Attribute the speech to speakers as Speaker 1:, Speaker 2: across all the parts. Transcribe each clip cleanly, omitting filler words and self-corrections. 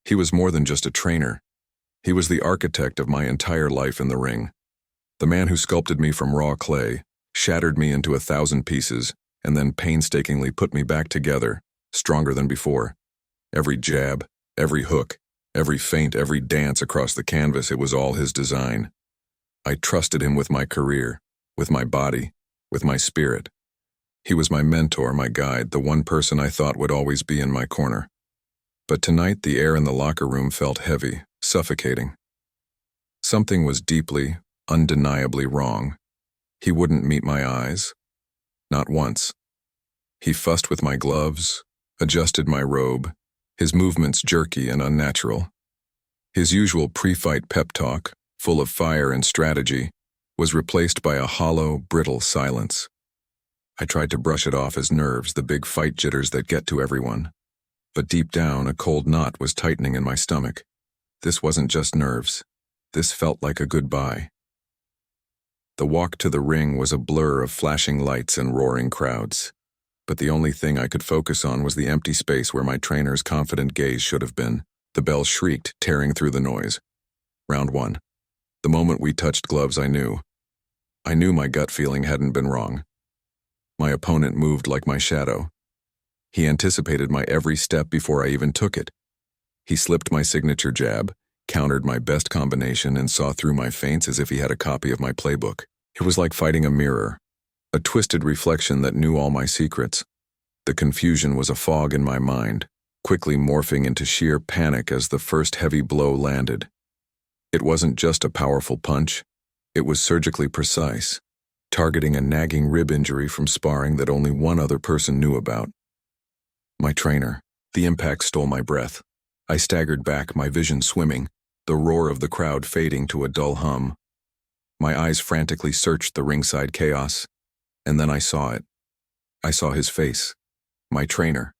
Speaker 1: He was more than just a trainer. He was the architect of my entire life in the ring. The man who sculpted me from raw clay, shattered me into 1,000 pieces, and then painstakingly put me back together, stronger than before. Every jab, every hook, every feint, every dance across the canvas, it was all his design. I trusted him with my career, with my body, with my spirit. He was my mentor, my guide, the one person I thought would always be in my corner. But tonight the air in the locker room felt heavy, suffocating. Something was deeply, undeniably wrong. He wouldn't meet my eyes. Not once. He fussed with my gloves, adjusted my robe, his movements jerky and unnatural. His usual pre-fight pep talk, full of fire and strategy, was replaced by a hollow, brittle silence. I tried to brush it off as nerves, the big fight jitters that get to everyone. But deep down, a cold knot was tightening in my stomach. This wasn't just nerves. This felt like a goodbye. The walk to the ring was a blur of flashing lights and roaring crowds. But the only thing I could focus on was the empty space where my trainer's confident gaze should have been. The bell shrieked, tearing through the noise. Round 1. The moment we touched gloves, I knew. I knew my gut feeling hadn't been wrong. My opponent moved like my shadow. He anticipated my every step before I even took it. He slipped my signature jab, countered my best combination, and saw through my feints as if he had a copy of my playbook. It was like fighting a mirror, a twisted reflection that knew all my secrets. The confusion was a fog in my mind, quickly morphing into sheer panic as the first heavy blow landed. It wasn't just a powerful punch. It was surgically precise, targeting a nagging rib injury from sparring that only one other person knew about. My trainer. The impact stole my breath. I staggered back, my vision swimming, the roar of the crowd fading to a dull hum. My eyes frantically searched the ringside chaos, and then I saw it. I saw his face. My trainer.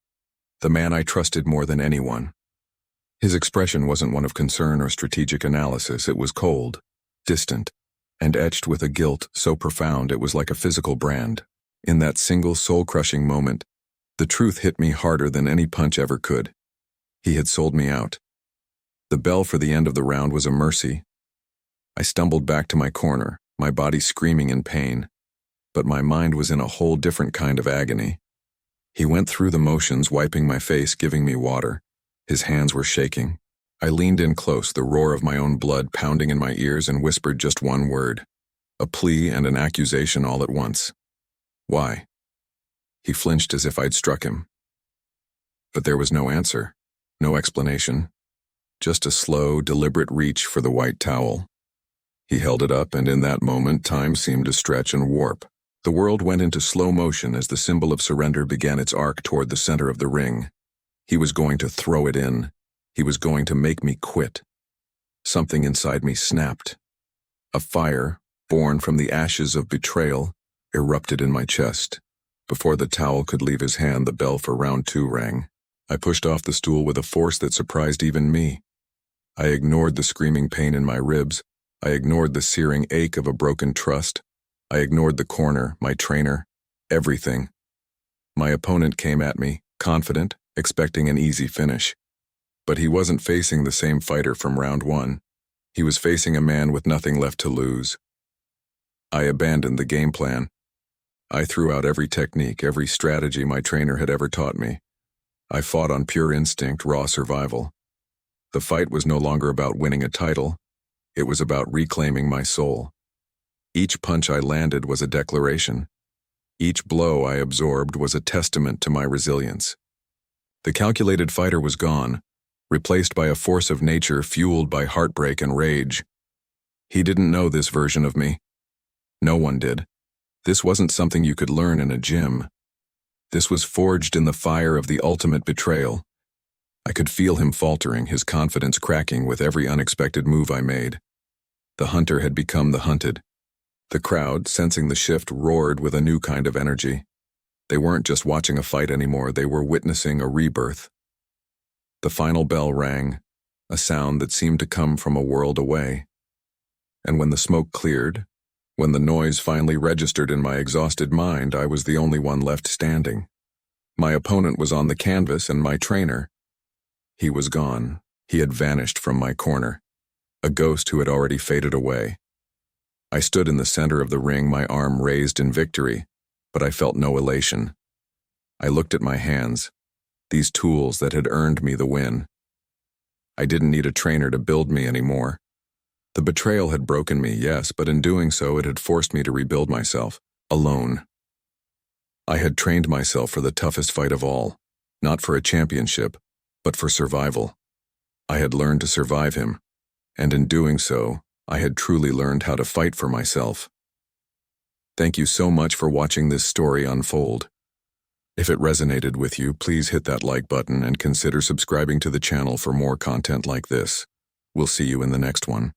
Speaker 1: The man I trusted more than anyone. His expression wasn't one of concern or strategic analysis. It was cold, distant, and etched with a guilt so profound it was like a physical brand. In that single soul-crushing moment, the truth hit me harder than any punch ever could. He had sold me out. The bell for the end of the round was a mercy. I stumbled back to my corner, my body screaming in pain, but my mind was in a whole different kind of agony. He went through the motions, wiping my face, giving me water. His hands were shaking. I leaned in close, the roar of my own blood pounding in my ears, and whispered just one word, a plea and an accusation all at once. Why? He flinched as if I'd struck him. But there was no answer, no explanation, just a slow, deliberate reach for the white towel. He held it up, and in that moment, time seemed to stretch and warp. The world went into slow motion as the symbol of surrender began its arc toward the center of the ring. He was going to throw it in. He was going to make me quit. Something inside me snapped. A fire, born from the ashes of betrayal, erupted in my chest. Before the towel could leave his hand, the bell for round 2 rang. I pushed off the stool with a force that surprised even me. I ignored the screaming pain in my ribs. I ignored the searing ache of a broken trust. I ignored the corner, my trainer, everything. My opponent came at me, confident, expecting an easy finish. But he wasn't facing the same fighter from round 1. He was facing a man with nothing left to lose. I abandoned the game plan. I threw out every technique, every strategy my trainer had ever taught me. I fought on pure instinct, raw survival. The fight was no longer about winning a title. It was about reclaiming my soul. Each punch I landed was a declaration. Each blow I absorbed was a testament to my resilience. The calculated fighter was gone, replaced by a force of nature fueled by heartbreak and rage. He didn't know this version of me. No one did. This wasn't something you could learn in a gym. This was forged in the fire of the ultimate betrayal. I could feel him faltering, his confidence cracking with every unexpected move I made. The hunter had become the hunted. The crowd, sensing the shift, roared with a new kind of energy. They weren't just watching a fight anymore, they were witnessing a rebirth. The final bell rang, a sound that seemed to come from a world away. And when the smoke cleared, when the noise finally registered in my exhausted mind, I was the only one left standing. My opponent was on the canvas, and my trainer, he was gone. He had vanished from my corner, a ghost who had already faded away. I stood in the center of the ring, my arm raised in victory, but I felt no elation. I looked at my hands, these tools that had earned me the win. I didn't need a trainer to build me anymore. The betrayal had broken me, yes, but in doing so, it had forced me to rebuild myself, alone. I had trained myself for the toughest fight of all, not for a championship, but for survival. I had learned to survive him, and in doing so, I had truly learned how to fight for myself. Thank you so much for watching this story unfold. If it resonated with you, please hit that like button and consider subscribing to the channel for more content like this. We'll see you in the next one.